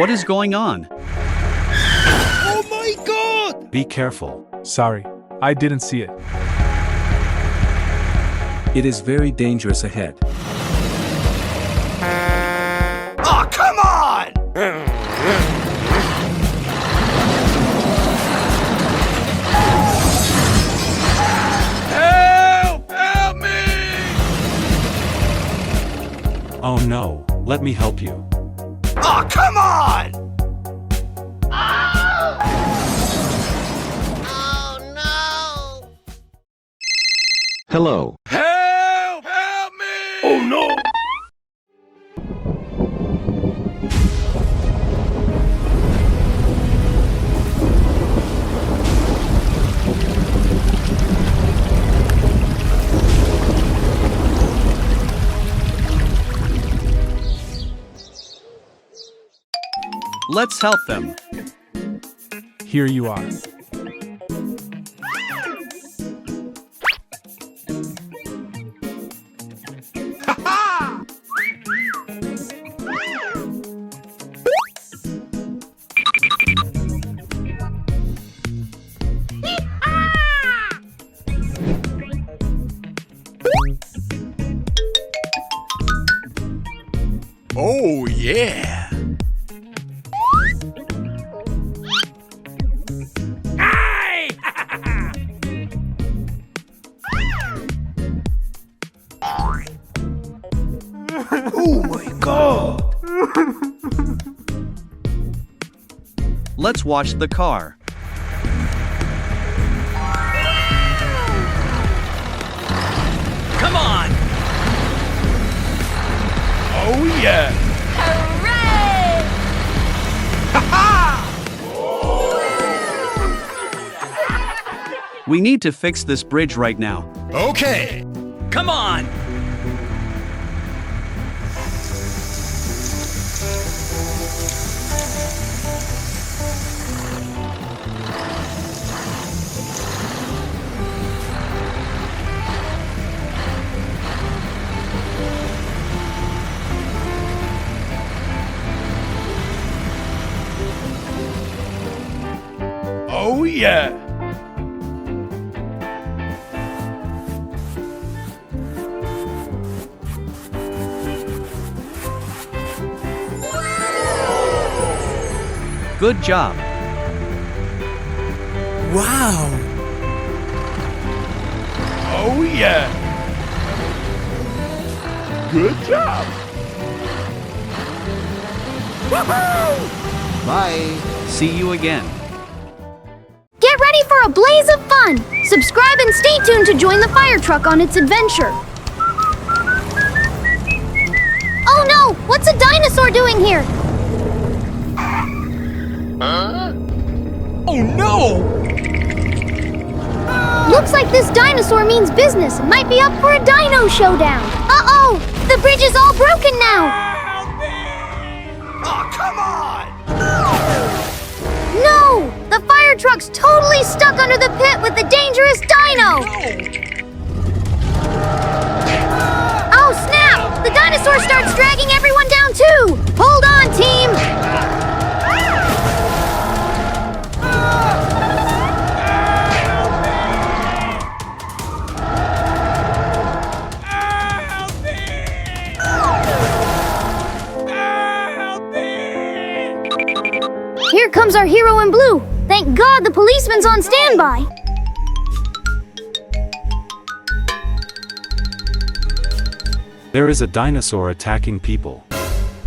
What is going on? Oh my God! Be careful. Sorry, I didn't see it. It is very dangerous ahead. Oh, come on! Help! Help me! Oh no, let me help you. Oh, come on! Hello. Help! Help me! Oh no! Let's help them. Here you are. Oh yeah! Oh my God! Let's wash the car. Come on! Oh yeah! Hooray! We need to fix this bridge right now. Okay! Come on! Oh yeah! Good job. Wow! Oh yeah! Good job! Woohoo! Bye. See you again. Get ready for a blaze of fun! Subscribe and stay tuned to join the fire truck on its adventure. Oh no! What's a dinosaur doing here? Oh no! Looks like this dinosaur means business and might be up for a dino showdown. Uh-oh! The bridge is all broken now! Help me! Oh, come on! No! The fire truck's totally stuck under the pit with the dangerous dino! Oh snap! The dinosaur starts dragging everyone down too! Hold on, team! Here comes our hero in blue. Thank God the policeman's on standby. There is a dinosaur attacking people.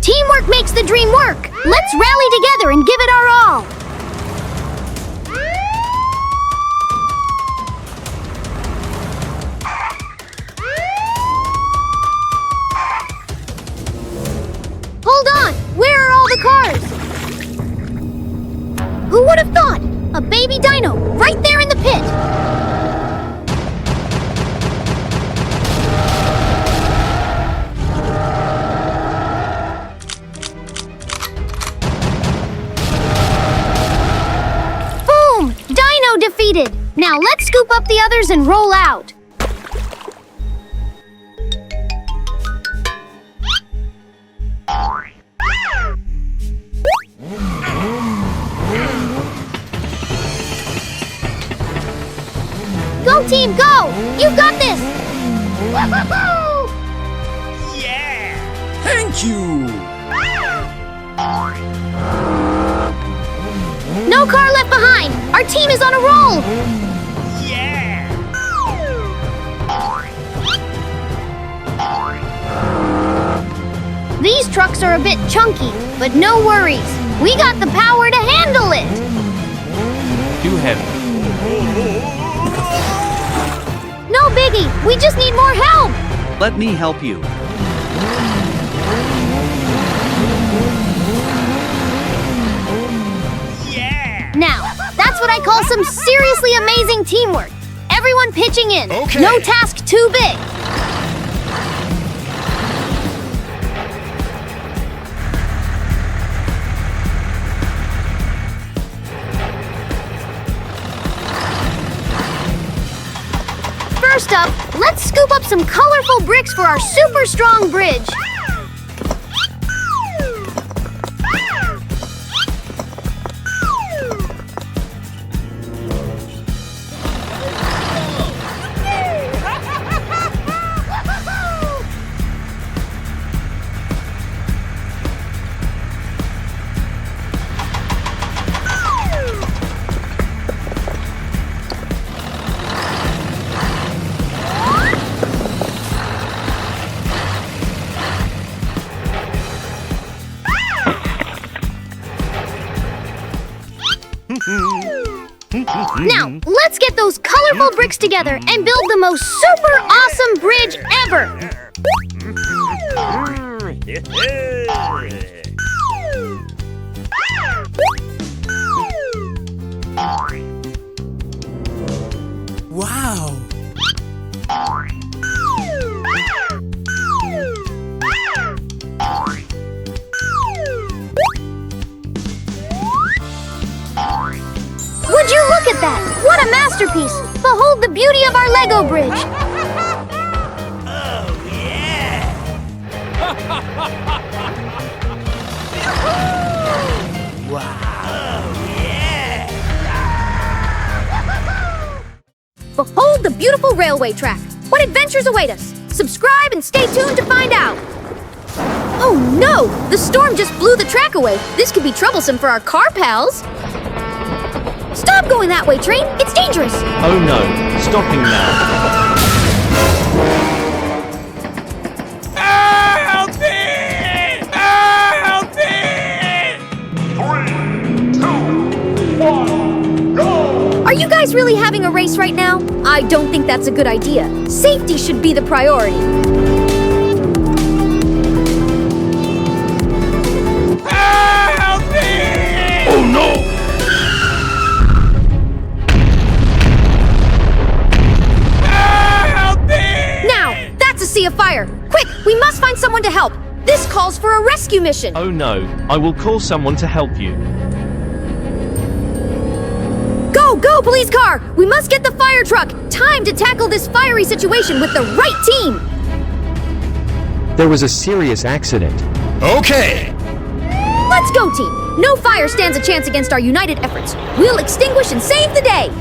Teamwork makes the dream work. Let's rally together and give it our all. Hold on! Where are all the cars? Who would have thought? A baby dino right there in the pit! Boom! Dino defeated! Now let's scoop up the others and roll out. Go, team, go! You've got this! Yeah! Thank you! No car left behind! Our team is on a roll! Yeah! These trucks are a bit chunky, but no worries. We got the power to handle it! Too heavy. No biggie! We just need more help! Let me help you. Yeah! Now, that's what I call some seriously amazing teamwork. Everyone pitching in. Okay. No task too big. First up, let's scoop up some colorful bricks for our super strong bridge. Now, let's get those colorful bricks together and build the most super awesome bridge ever! Wow! Would you look at that? What a masterpiece! Behold the beauty of our Lego bridge! Oh, yeah! Wow! Oh, yeah! Behold the beautiful railway track! What adventures await us? Subscribe and stay tuned to find out! Oh no! The storm just blew the track away! This could be troublesome for our car pals! Stop going that way, train! It's dangerous! Oh no, stopping now. Help me! Help me! Are you guys really having a race right now? I don't think that's a good idea. Safety should be the priority. Help me! Oh no! See a fire! Quick! We must find someone to help! This calls for a rescue mission! Oh no, I will call someone to help you. Go, go, police car! We must get the fire truck! Time to tackle this fiery situation with the right team! There was a serious accident. Okay! Let's go, team! No fire stands a chance against our united efforts. We'll extinguish and save the day!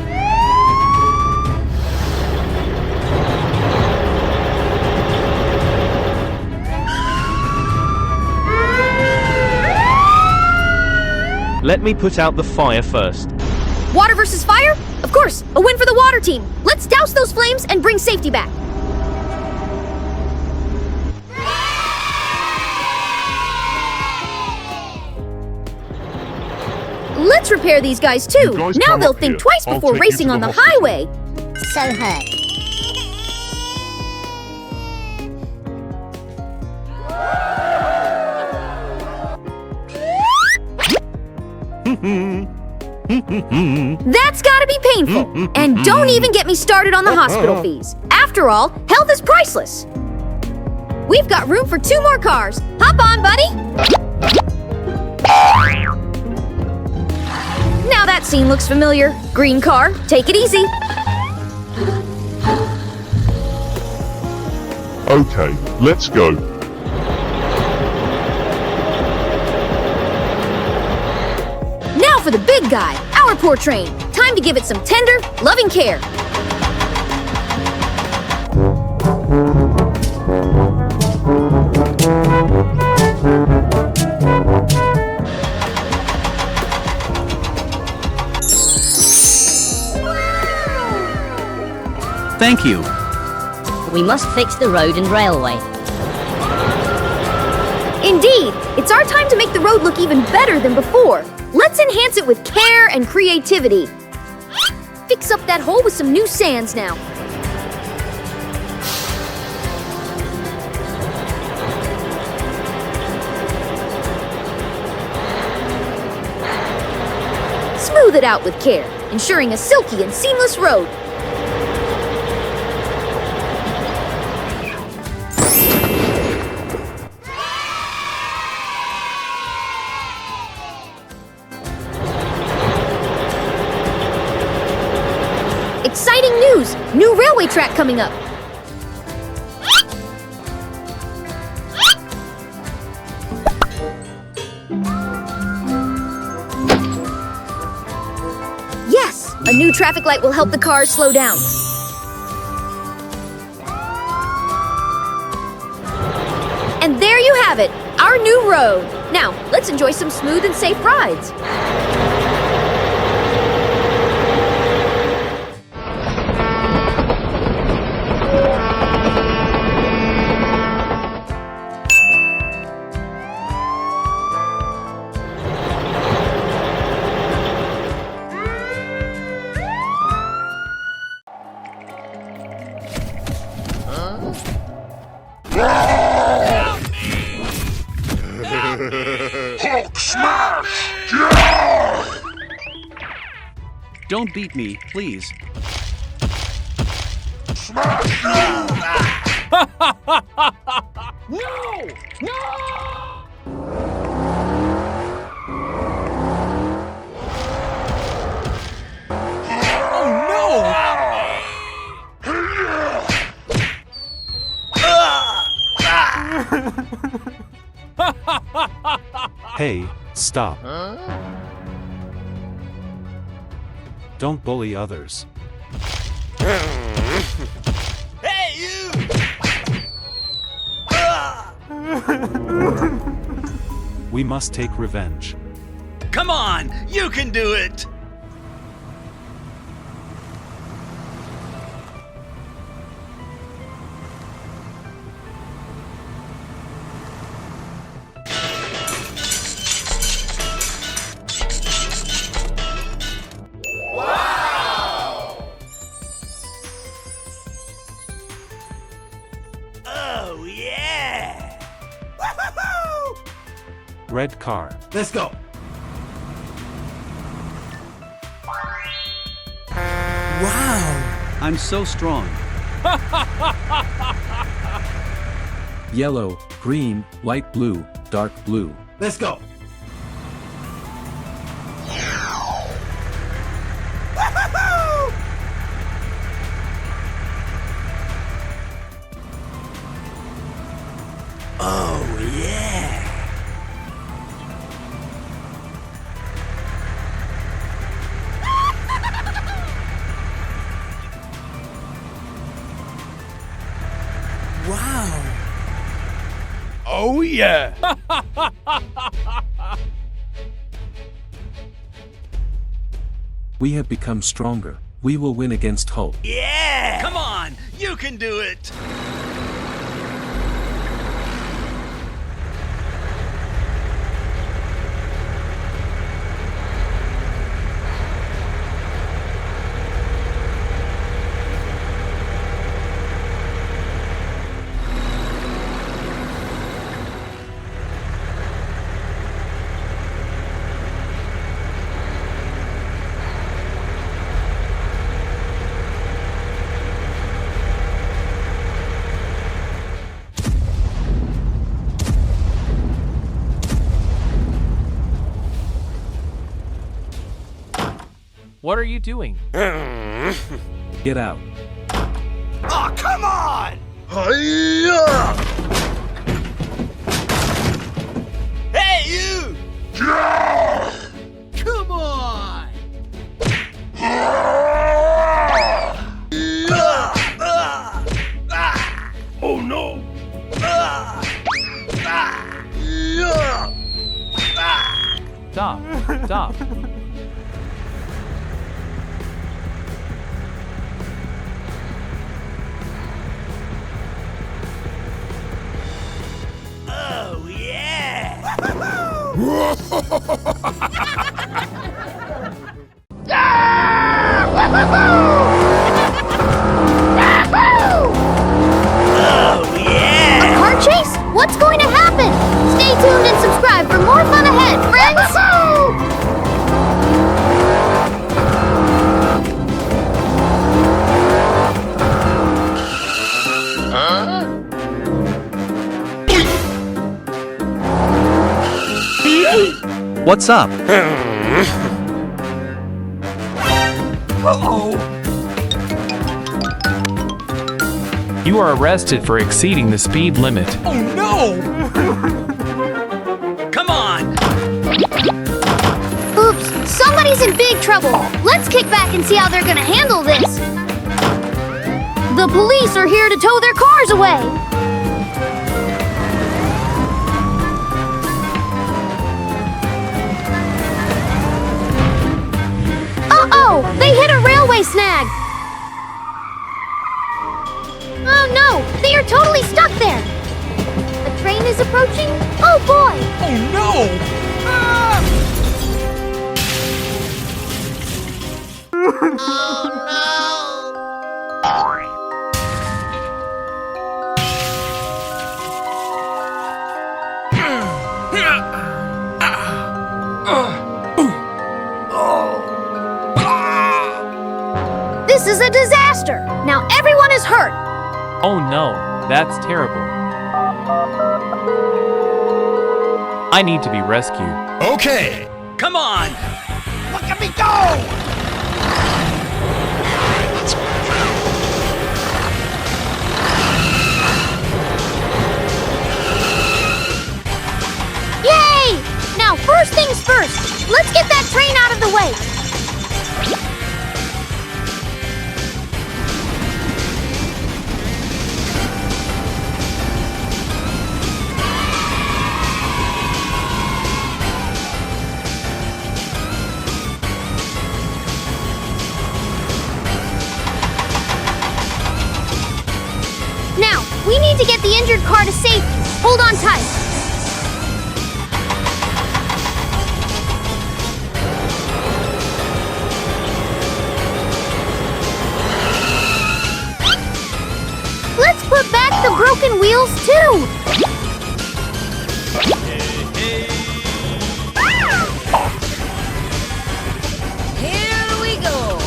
Let me put out the fire first. Water versus fire? Of course, a win for the water team. Let's douse those flames and bring safety back. Let's repair these guys too. Now they'll think twice before racing on the highway. So hurt. That's gotta be painful. And don't even get me started on the hospital fees. After all, health is priceless. We've got room for 2 more cars. Hop on, buddy. Now that scene looks familiar. Green car, take it easy. Okay, let's go. Now for the big guy, our poor train. Time to give it some tender, loving care. Thank you. We must fix the road and railway. Indeed, it's our time to make the road look even better than before. Let's enhance it with care and creativity. Fix up that hole with some new sands now. Smooth it out with care, ensuring a silky and seamless road. Exciting news! New railway track coming up! Yes! A new traffic light will help the cars slow down. And there you have it, our new road. Now, let's enjoy some smooth and safe rides. Hulk smash! Yeah! Don't beat me, please. Smash you! No! Hey, stop. Don't bully others. Hey, you! We must take revenge. Come on, you can do it! Oh, yeah! Woo-hoo-hoo! Red car. Let's go! Wow! I'm so strong. Yellow, green, light blue, dark blue. Let's go! Woo-hoo-hoo! Oh, yeah! Wow! Oh, yeah! We have become stronger. We will win against Hulk. Yeah! Come on, you can do it! What are you doing? Get out. Oh, come on! Hiya! Hey, you! Yeah! Come on! Oh, yeah! A car chase? What's going to happen? Stay tuned and subscribe for more fun ahead, friends! What's up? You are arrested for exceeding the speed limit. Oh, no! Come on! Oops, somebody's in big trouble. Let's kick back and see how they're gonna handle this. The police are here to tow their cars away. Uh-oh, they hit a railway snag. Oh no, they are totally stuck there. A train is approaching? Oh boy! Oh, no! Ah! This is a disaster. Now everyone is hurt. Oh no, that's terrible. I need to be rescued. Okay! Come on! Look at me go! Yay! Now, first things first. Let's get that train out of the way. Now, we need to get the injured car to safety. Hold on tight. Let's put back the broken wheels, too. Here we go.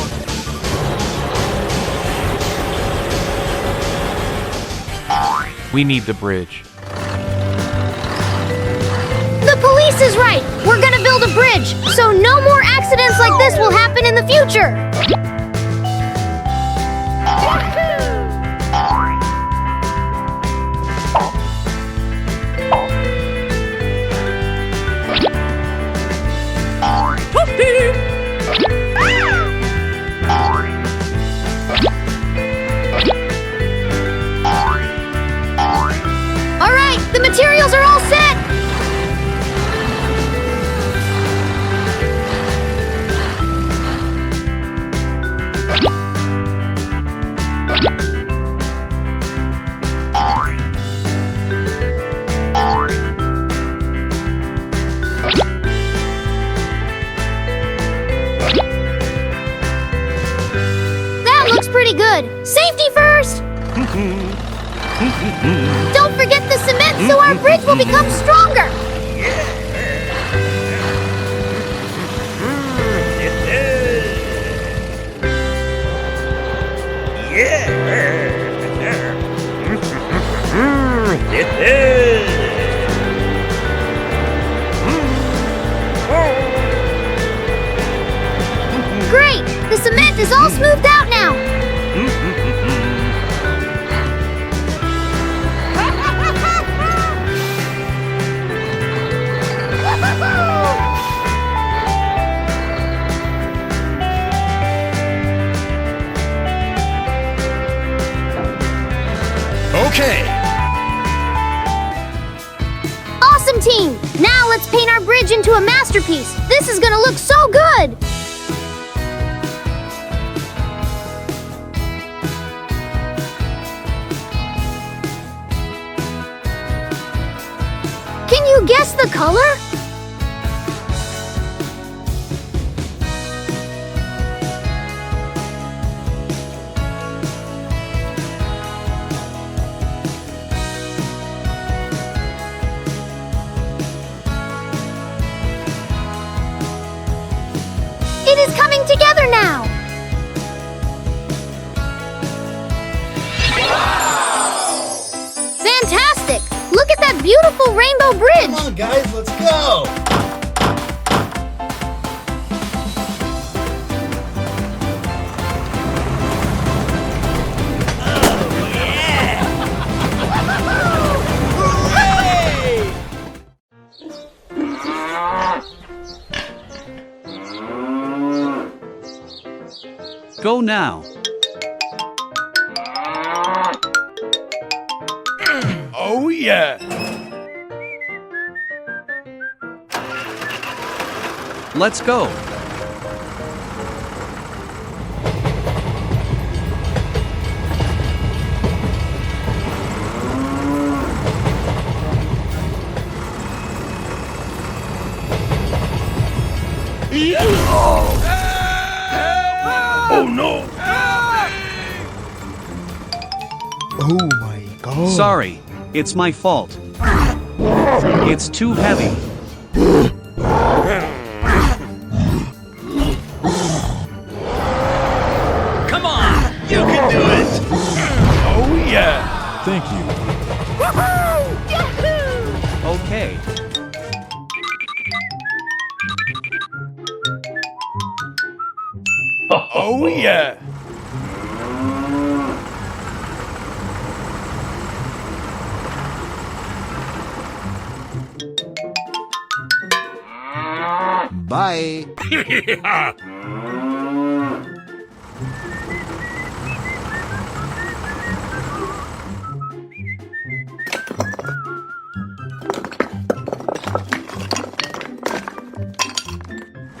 We need the bridge. The police is right. We're gonna build a bridge, so no more accidents like this will happen in the future. All right, the materials are all set. That looks pretty good. Safety first. Don't forget the cement so our bridge will become stronger. Great! The cement is all smoothed out now. Okay! Awesome team! Now let's paint our bridge into a masterpiece. This is gonna look so good! Can you guess the color? that beautiful rainbow bridge! Come on, guys, let's go! Go now. Oh, yeah! Let's go. Oh, no! Oh, my God. Sorry, it's my fault. It's too heavy. Come on! You can do it! Oh, yeah! Thank you. Okay. Oh, yeah! Bye.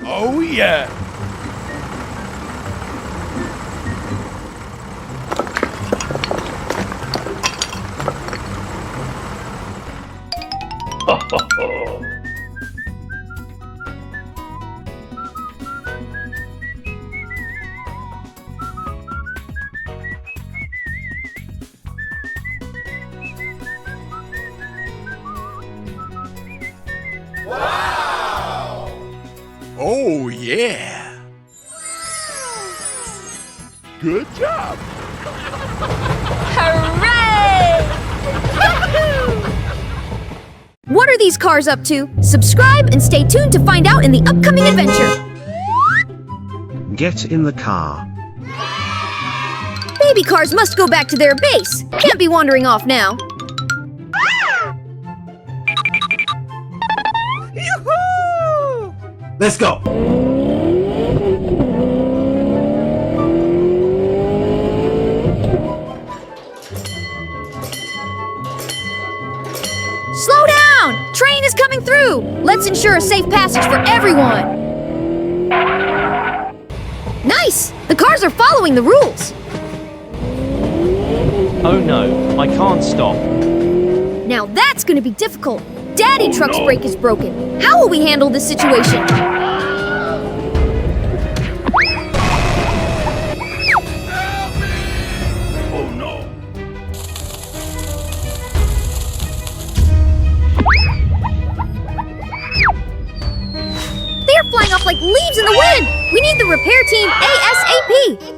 Oh, yeah! Oh, yeah! Good job! Hooray! What are these cars up to? Subscribe and stay tuned to find out in the upcoming adventure. Get in the car. Baby cars must go back to their base. Can't be wandering off now. Let's go! Slow down! Train is coming through! Let's ensure a safe passage for everyone. Nice! The cars are following the rules. Oh no, I can't stop. Now that's gonna be difficult. Daddy Truck's brake is broken. How will we handle this situation? Oh, no! They're flying off like leaves in the wind! We need the repair team ASAP!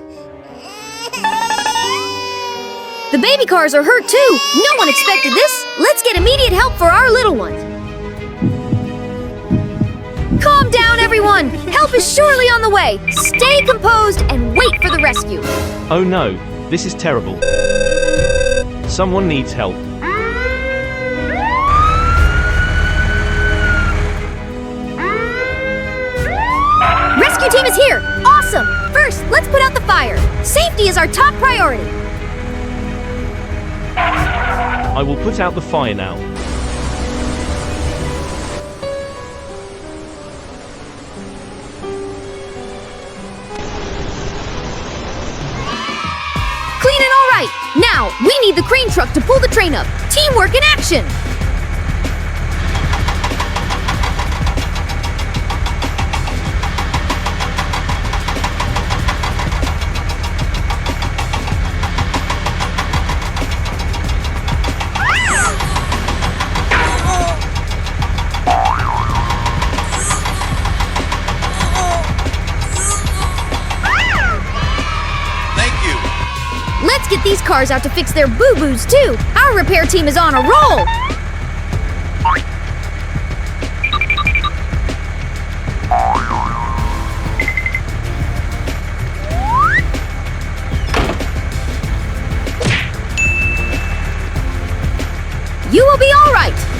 The baby cars are hurt too! No one expected this! Let's get immediate help for our little ones! Calm down, everyone! Help is surely on the way! Stay composed and wait for the rescue! Oh no, this is terrible. Someone needs help. Rescue team is here! Awesome! First, let's put out the fire. Safety is our top priority. I will put out the fire now. Clean and all right! Now, we need the crane truck to pull the train up. Teamwork in action! Let's get these cars out to fix their boo-boos too! Our repair team is on a roll!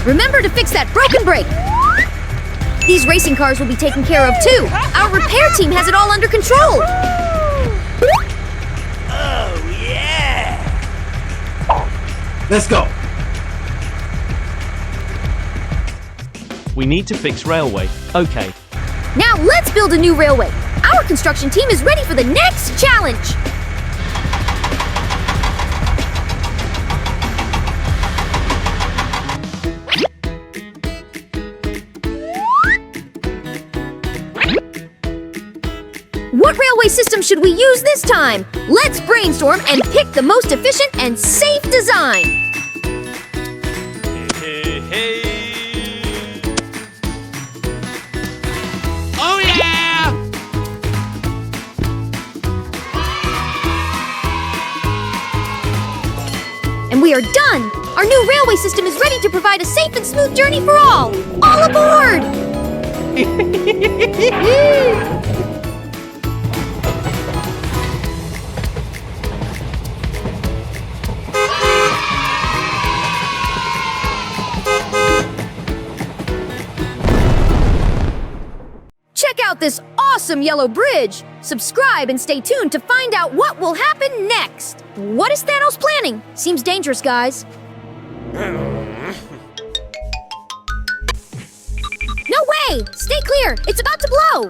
Remember to fix that broken brake. These racing cars will be taken care of too. Our repair team has it all under control. Oh, yeah! Let's go. We need to fix railway. Okay. Now let's build a new railway. Our construction team is ready for the next challenge. What railway system should we use this time? Let's brainstorm and pick the most efficient and safe design. Hey, hey. Oh, yeah! And we are done! Our new railway system is ready to provide a safe and smooth journey for all! All aboard! Check out this awesome yellow bridge! Subscribe and stay tuned to find out what will happen next! What is Thanos planning? Seems dangerous, guys. No way! Stay clear! It's about to blow!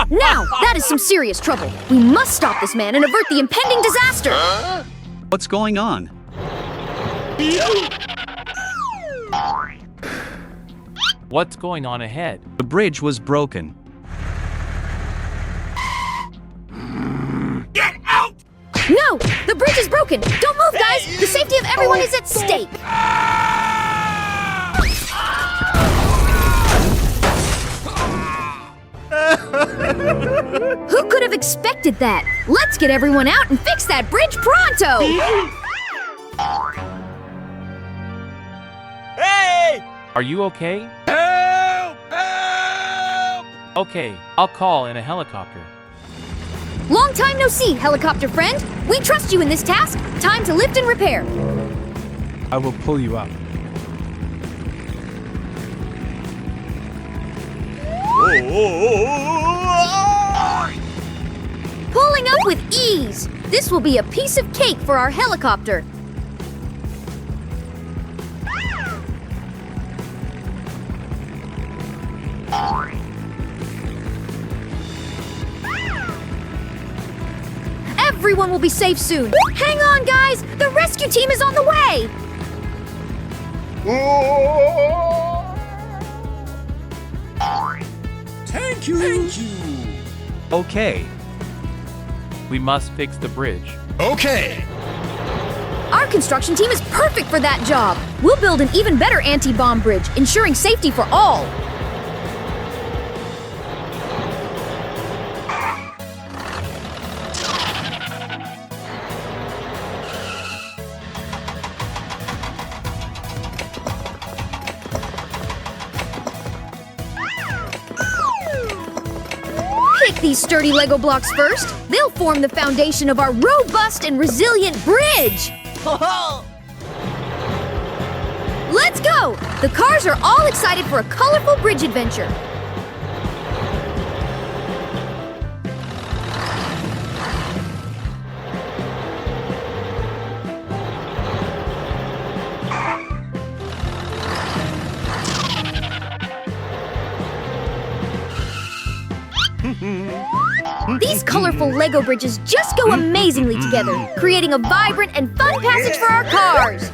Now, that is some serious trouble. We must stop this man and avert the impending disaster! What's going on? What's going on ahead? The bridge was broken. Get out! No! The bridge is broken! Don't move, guys! The safety of everyone is at stake! Who could have expected that? Let's get everyone out and fix that bridge pronto! Hey! Are you okay? Help! Help! Okay, I'll call in a helicopter. Long time no see, helicopter friend! We trust you in this task! Time to lift and repair! I will pull you up. Pulling up with ease! This will be a piece of cake for our helicopter! Everyone will be safe soon! Hang on, guys! The rescue team is on the way! Thank you! Thank you! Okay. We must fix the bridge. Okay! Our construction team is perfect for that job! We'll build an even better anti-bomb bridge, ensuring safety for all! Pick these sturdy Lego blocks first. They'll form the foundation of our robust and resilient bridge. Let's go! The cars are all excited for a colorful bridge adventure. These colorful Lego bridges just go amazingly together, creating a vibrant and fun passage for our cars.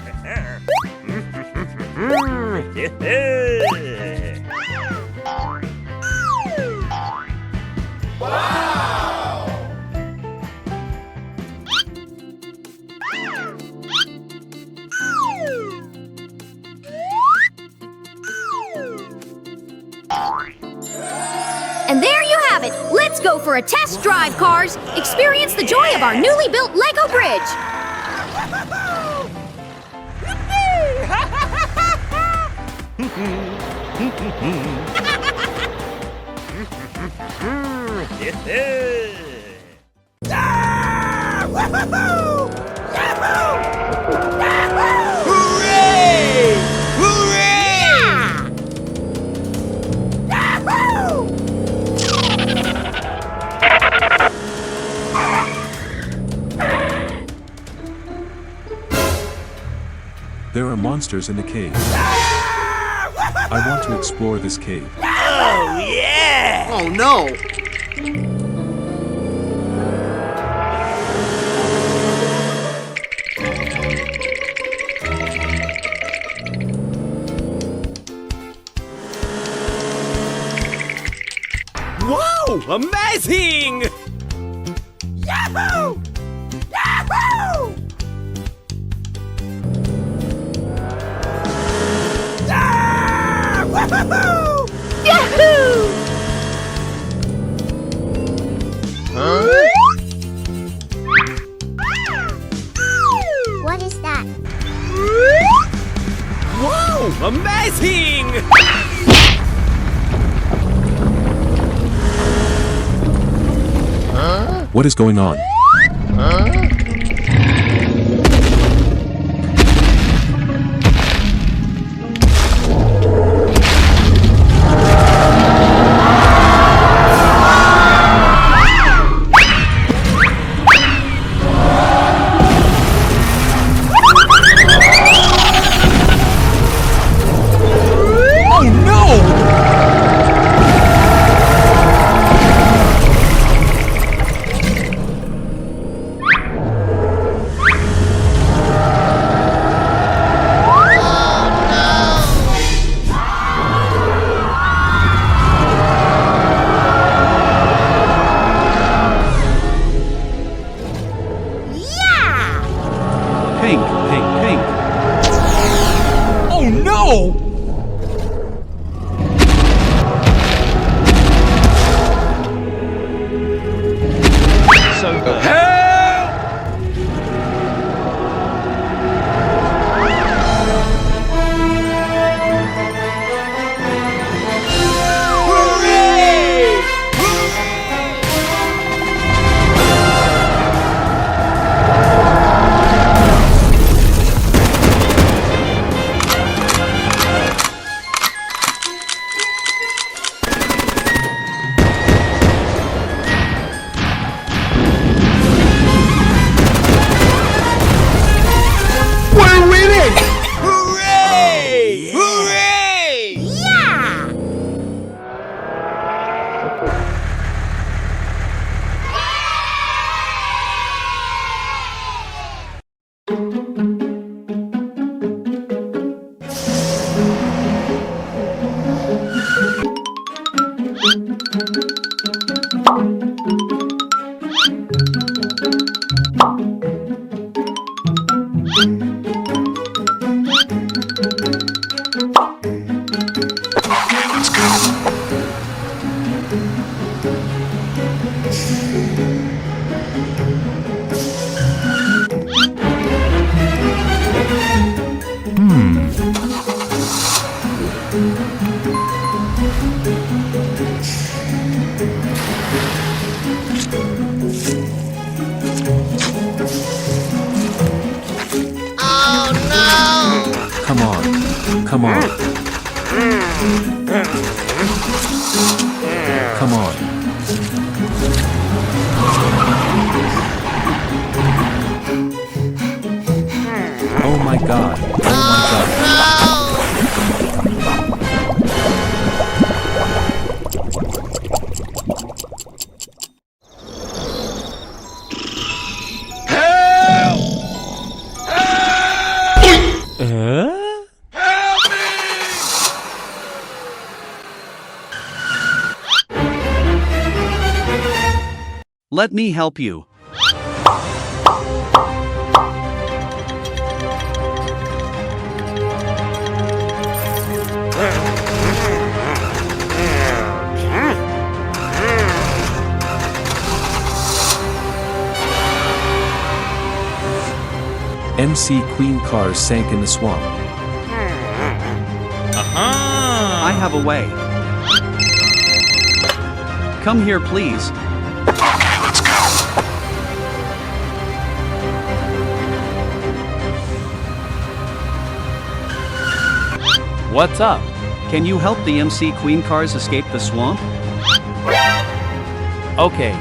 And there you have it. Let's go for a test drive, cars. Experience the joy of our newly built Lego bridge. Hooray! Hooray! There are monsters in the cave. I want to explore this cave. Oh, yeah! Oh no! Wow! Amazing! Yahoo! Yahoo! Ah! Woohoo! Yahoo! What is that? Wow! Amazing! What is going on? Pink, pink, pink. Oh no! So good. Hooray! Hooray! Yeah! Come on. Come on. Come on. Oh my god. Oh my god. Let me help you. McQueen cars sank in the swamp. I have a way. Come here, please. What's up? Can you help the MC Queen cars escape the swamp? Okay.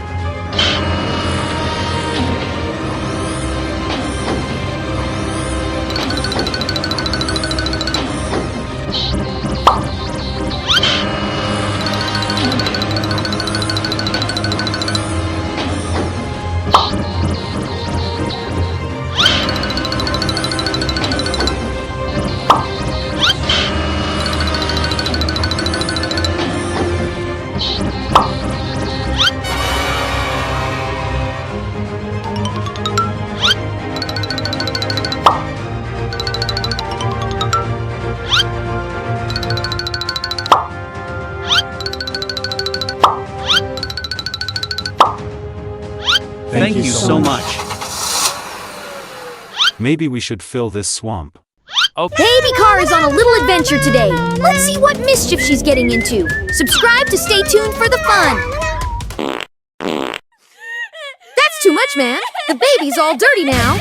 Thank you so much. Maybe we should fill this swamp. Okay. Baby Car is on a little adventure today. Let's see what mischief she's getting into. Subscribe to stay tuned for the fun. That's too much, man. The baby's all dirty now.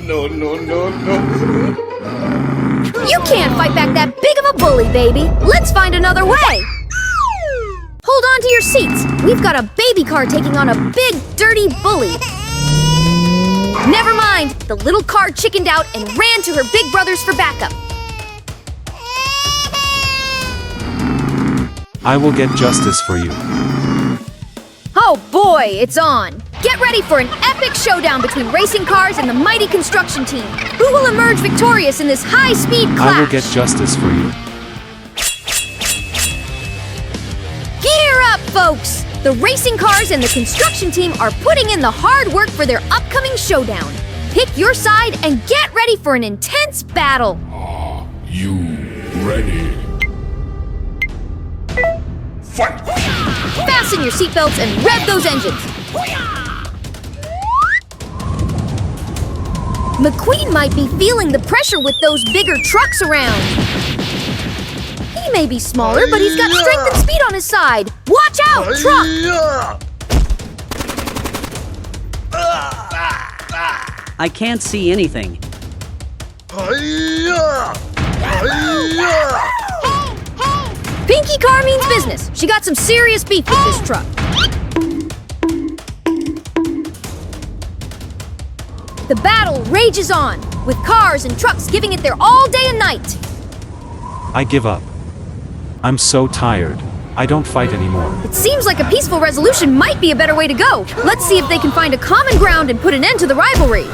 No. You can't fight back that big of a bully, baby. Let's find another way. Hold on to your seats. We've got a baby car taking on a big, dirty bully. Never mind. The little car chickened out and ran to her big brothers for backup. I will get justice for you. Oh boy, it's on. Get ready for an epic showdown between racing cars and the mighty construction team. Who will emerge victorious in this high-speed clash? I will get justice for you. Gear up, folks! The racing cars and the construction team are putting in the hard work for their upcoming showdown. Pick your side and get ready for an intense battle. Are you ready? Fight! Fasten your seatbelts and rev those engines. McQueen might be feeling the pressure with those bigger trucks around. He may be smaller, but he's got strength and speed on his side. Watch out, truck! I can't see anything. Pinky Car means business. She got some serious beef with this truck. The battle rages on, with cars and trucks giving it their all day and night. I give up. I'm so tired. I don't fight anymore. It seems like a peaceful resolution might be a better way to go. Let's see if they can find a common ground and put an end to the rivalry.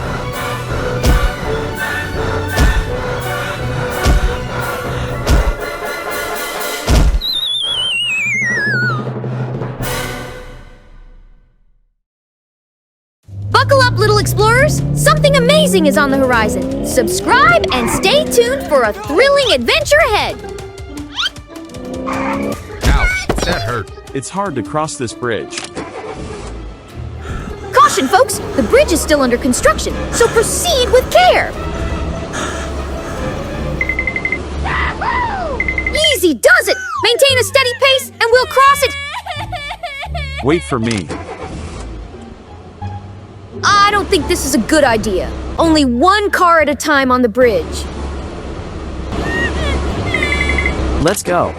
Buckle up, little explorers! Something amazing is on the horizon. Subscribe and stay tuned for a thrilling adventure ahead. Ouch, that hurt. It's hard to cross this bridge. Caution, folks! The bridge is still under construction, so proceed with care! Easy does it! Maintain a steady pace and we'll cross it! Wait for me. I don't think this is a good idea. Only one car at a time on the bridge. Let's go.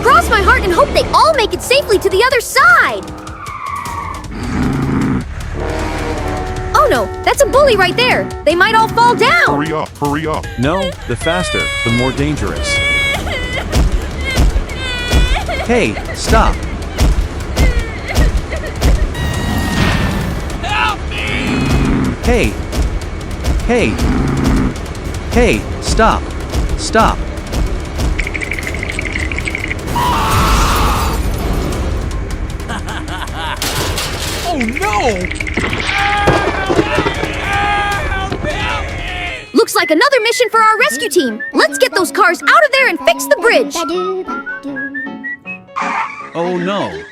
Cross my heart and hope they all make it safely to the other side! Oh no, that's a bully right there! They might all fall down! Hurry up! No, the faster, the more dangerous. Hey, stop. Hey! Hey, stop! Stop! Oh no! Looks like another mission for our rescue team. Let's get those cars out of there and fix the bridge. Oh no!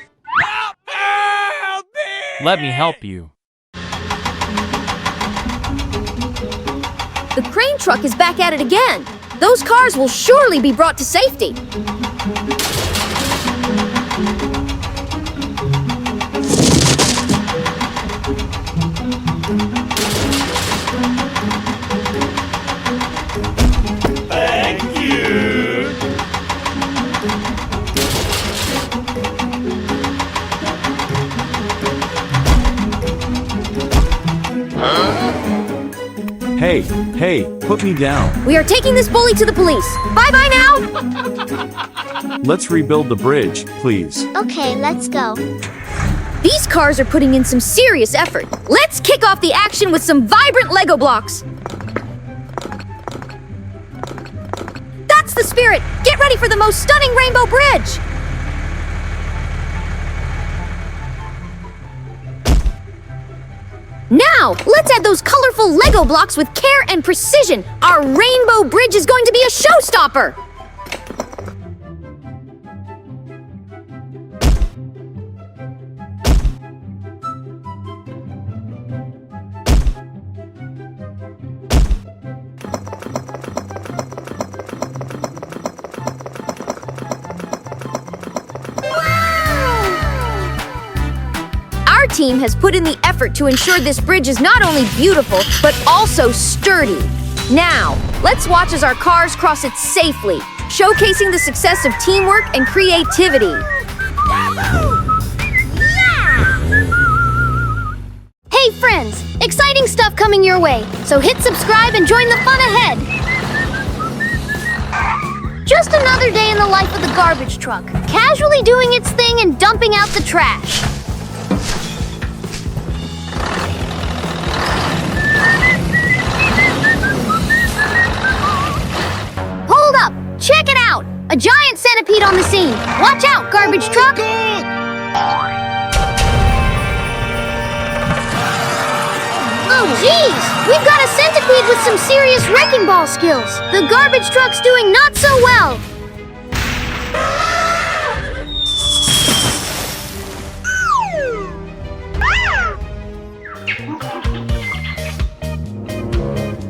Let me help you. The crane truck is back at it again. Those cars will surely be brought to safety. Hey, put me down. We are taking this bully to the police. Bye-bye now! Let's rebuild the bridge, please. Okay, let's go. These cars are putting in some serious effort. Let's kick off the action with some vibrant Lego blocks. That's the spirit! Get ready for the most stunning rainbow bridge! Now, let's add those colorful Lego blocks with care and precision. Our rainbow bridge is going to be a showstopper! Our team has put in the effort to ensure this bridge is not only beautiful, but also sturdy. Now, let's watch as our cars cross it safely, showcasing the success of teamwork and creativity. Hey friends, exciting stuff coming your way, so hit subscribe and join the fun ahead. Just another day in the life of the garbage truck, casually doing its thing and dumping out the trash. Hold up! Check it out! A giant centipede on the scene! Watch out, garbage truck! Oh geez! We've got a centipede with some serious wrecking ball skills! The garbage truck's doing not so well!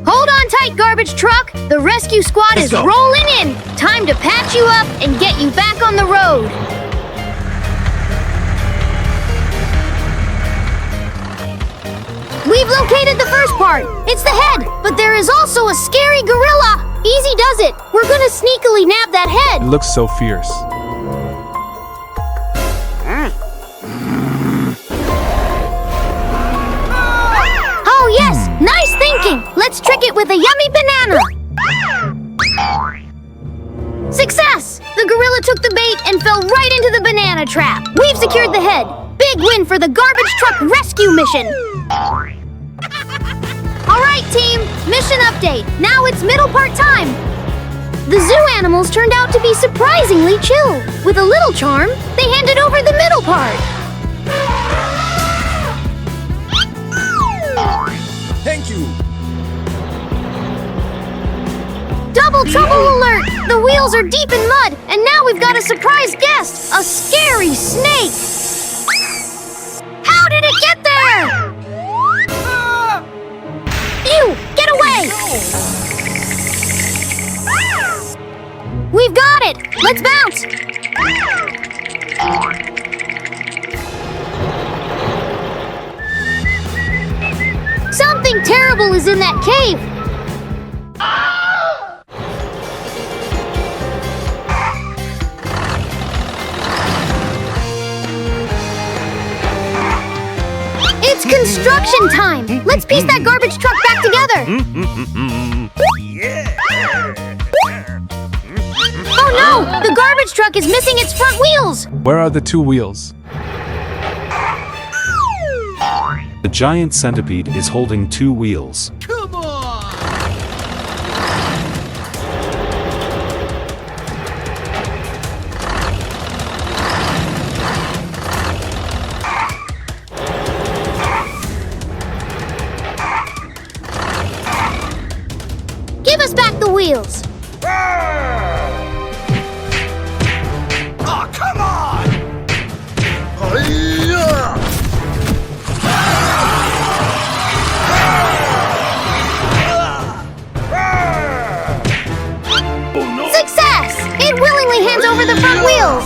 Hold on tight, garbage truck! The rescue squad is rolling in! Time to patch you up and get you back on the road! We've located the first part! It's the head! But there is also a scary gorilla! Easy does it! We're gonna sneakily nab that head! It looks so fierce. Oh yes! Nice thinking! Let's trick it with a yummy banana! Success! The gorilla took the bait and fell right into the banana trap. We've secured the head. Big win for the garbage truck rescue mission. All right, team. Mission update. Now it's middle part time. The zoo animals turned out to be surprisingly chill. With a little charm, they handed over the middle part. Thank you. Double trouble alert! The wheels are deep in mud, and now we've got a surprise guest, a scary snake! How did it get there? You, get away! We've got it! Let's bounce! Something terrible is in that cave! It's construction time! Let's piece that garbage truck back together! Oh no! The garbage truck is missing its front wheels! Where are the two wheels? The giant centipede is holding two wheels. Come on! Give us back the wheels! Oh, come on! Success! It willingly hands over the front wheels!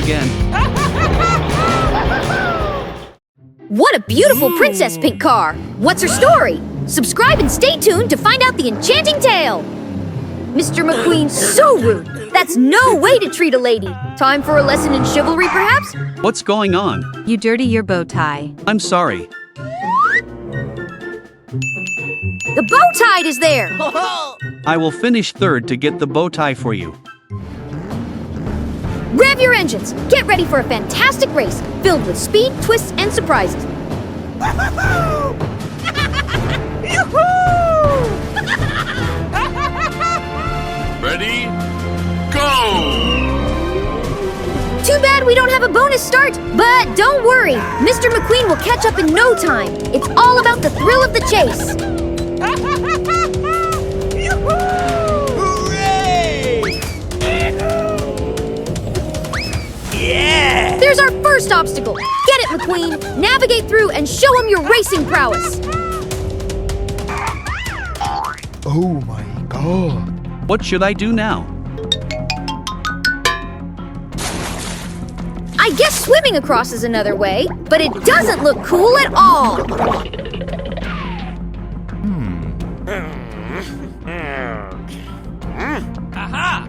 again. What a beautiful Princess Pink car! What's her story? Subscribe and stay tuned to find out the enchanting tale! Mr. McQueen, so rude! That's no way to treat a lady! Time for a lesson in chivalry, perhaps? What's going on? You dirty your bow tie. I'm sorry. The bow tie is there! I will finish third to get the bow tie for you. Rev your engines! Get ready for a fantastic race filled with speed, twists, and surprises. Ready? Go! Too bad we don't have a bonus start, but don't worry. Mr. McQueen will catch up in no time. It's all about the thrill of the chase. Yeah! There's our first obstacle. Get it, McQueen. Navigate through and show him your racing prowess. Oh my god. What should I do now? I guess swimming across is another way, but it doesn't look cool at all. Aha!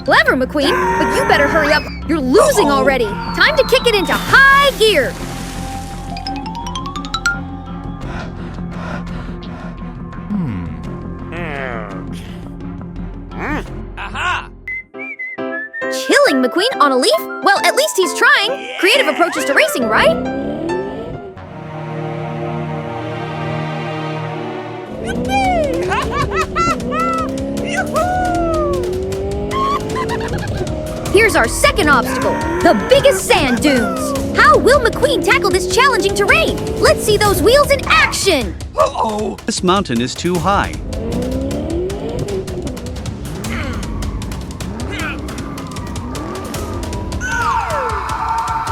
Clever, McQueen, but you better hurry up. You're losing already. Time to kick it into high gear. Aha! Killing McQueen on a leaf? Well, at least he's trying. Creative approaches to racing, right? Here's our second obstacle, the biggest sand dunes. How will McQueen tackle this challenging terrain? Let's see those wheels in action. Uh-oh! This mountain is too high.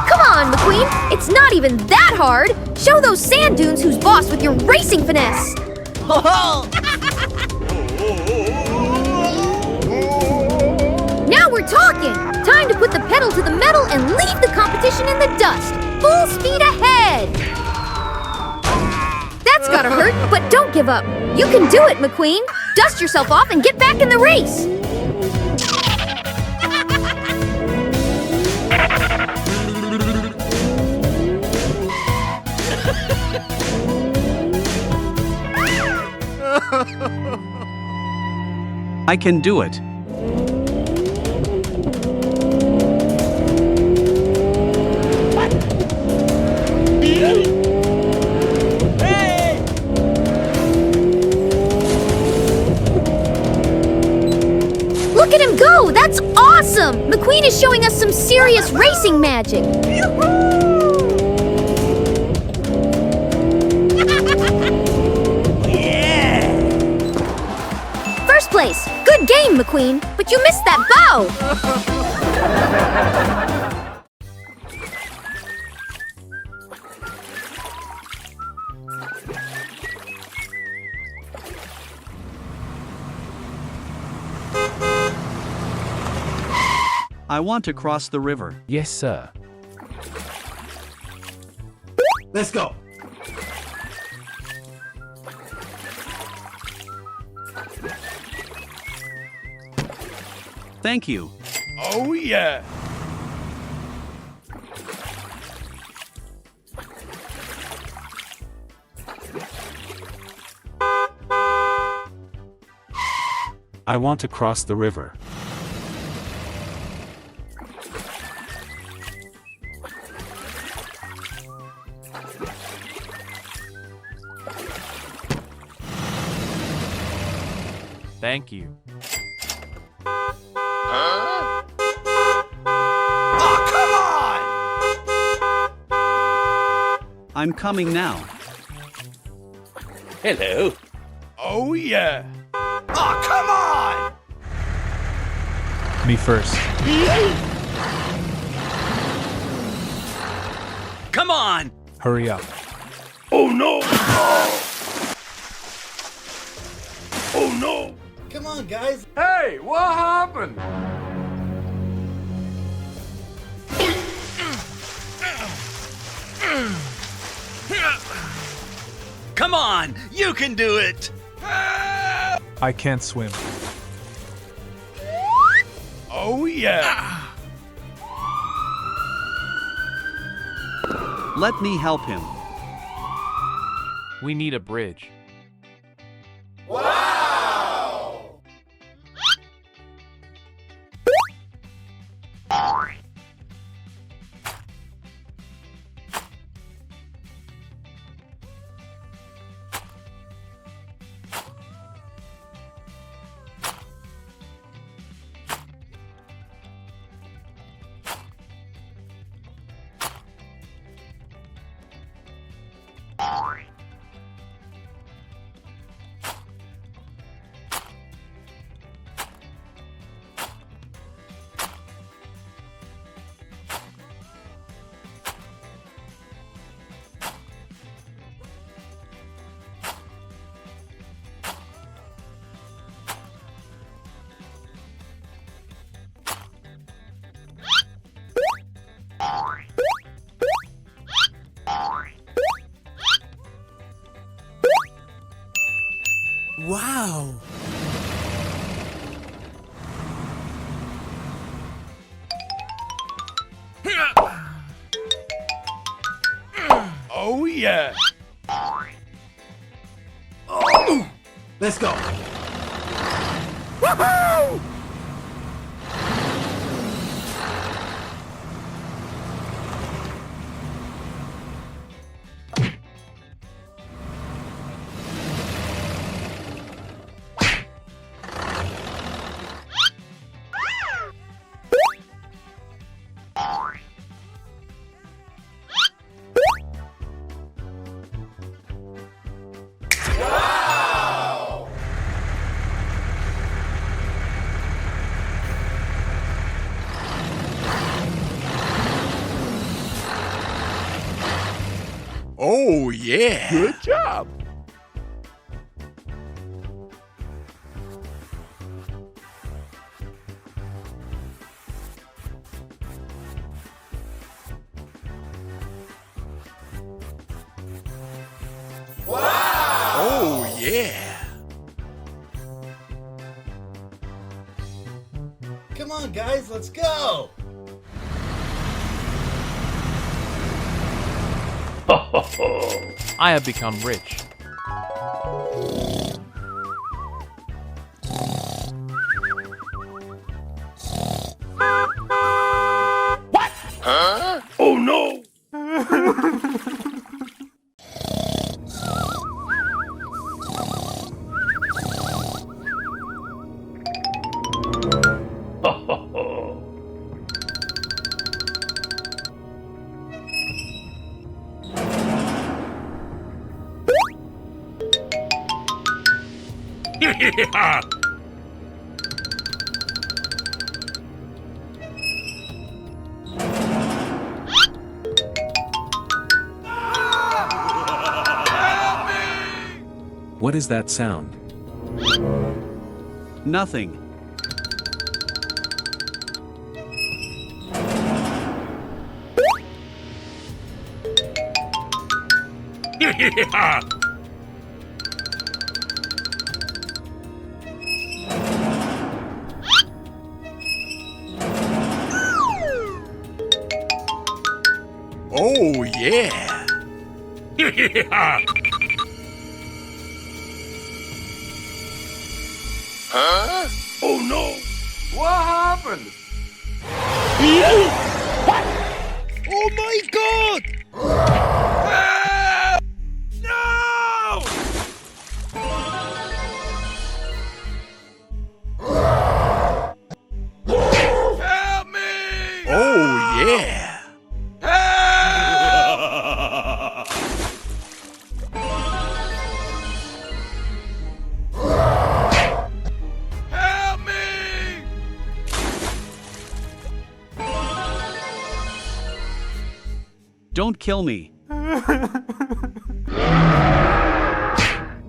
Come on, McQueen. It's not even that hard. Show those sand dunes who's boss with your racing finesse. Now we're talking. Time to put the pedal to the metal and leave the competition in the dust. Full speed ahead. That's gotta hurt, but don't give up. You can do it, McQueen. Dust yourself off and get back in the race. I can do it. Look at him go! That's awesome! McQueen is showing us some serious racing magic. First place! Good game, McQueen! But you missed that bow! I want to cross the river. Yes, sir. Let's go! Thank you. Oh yeah! I want to cross the river. Thank you. Oh, come on! I'm coming now. Hello. Oh yeah! Oh, come on! Me first. Come on! Hurry up. Oh no! Oh no! Come on, guys. Hey, what happened? on! You can do it! I can't swim. Oh, yeah! Let me help him. We need a bridge. Wow! Oh, yeah! Oh. Let's go! Woohoo! Oh, yeah! Good job! Wow! Oh, yeah! Come on, guys, let's go! I have become rich. What? Huh? Oh no! Yeah. What is that sound? Nothing. Yeah. Oh, yeah! Yeah! Huh? Oh, no! What happened? What? Oh, my God! Ah! No! Help me! Oh, yeah! Don't kill me.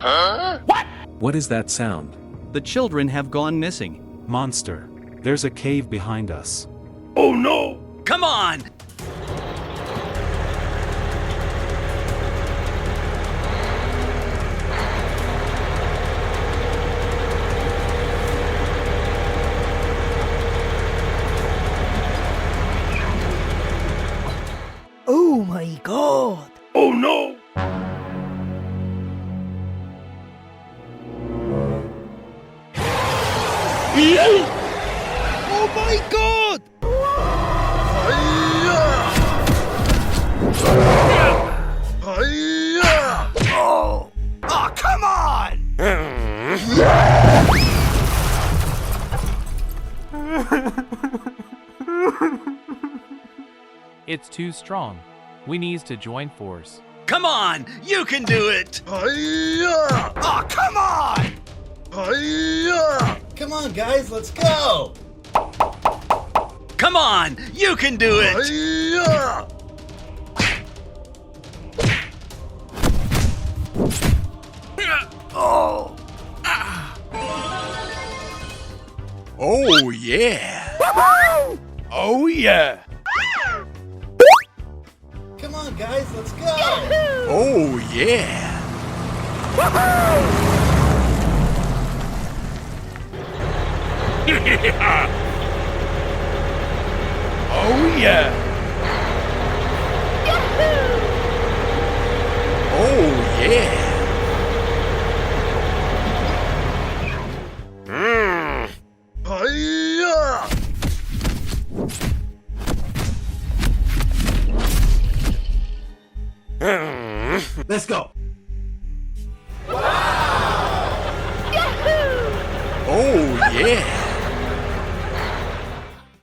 Huh? What? What is that sound? The children have gone missing. Monster. There's a cave behind us. Oh no! Come on! Oh my god! Oh no! Oh my god! Oh, come on! It's too strong. We need to join force. Come on, you can do it! Oh, come on! Come on, guys, let's go! Come on, you can do it! Oh. Oh, yeah. Oh yeah! Come on, guys, let's go! Oh, yeah. Oh yeah! Oh, yeah. Let's go!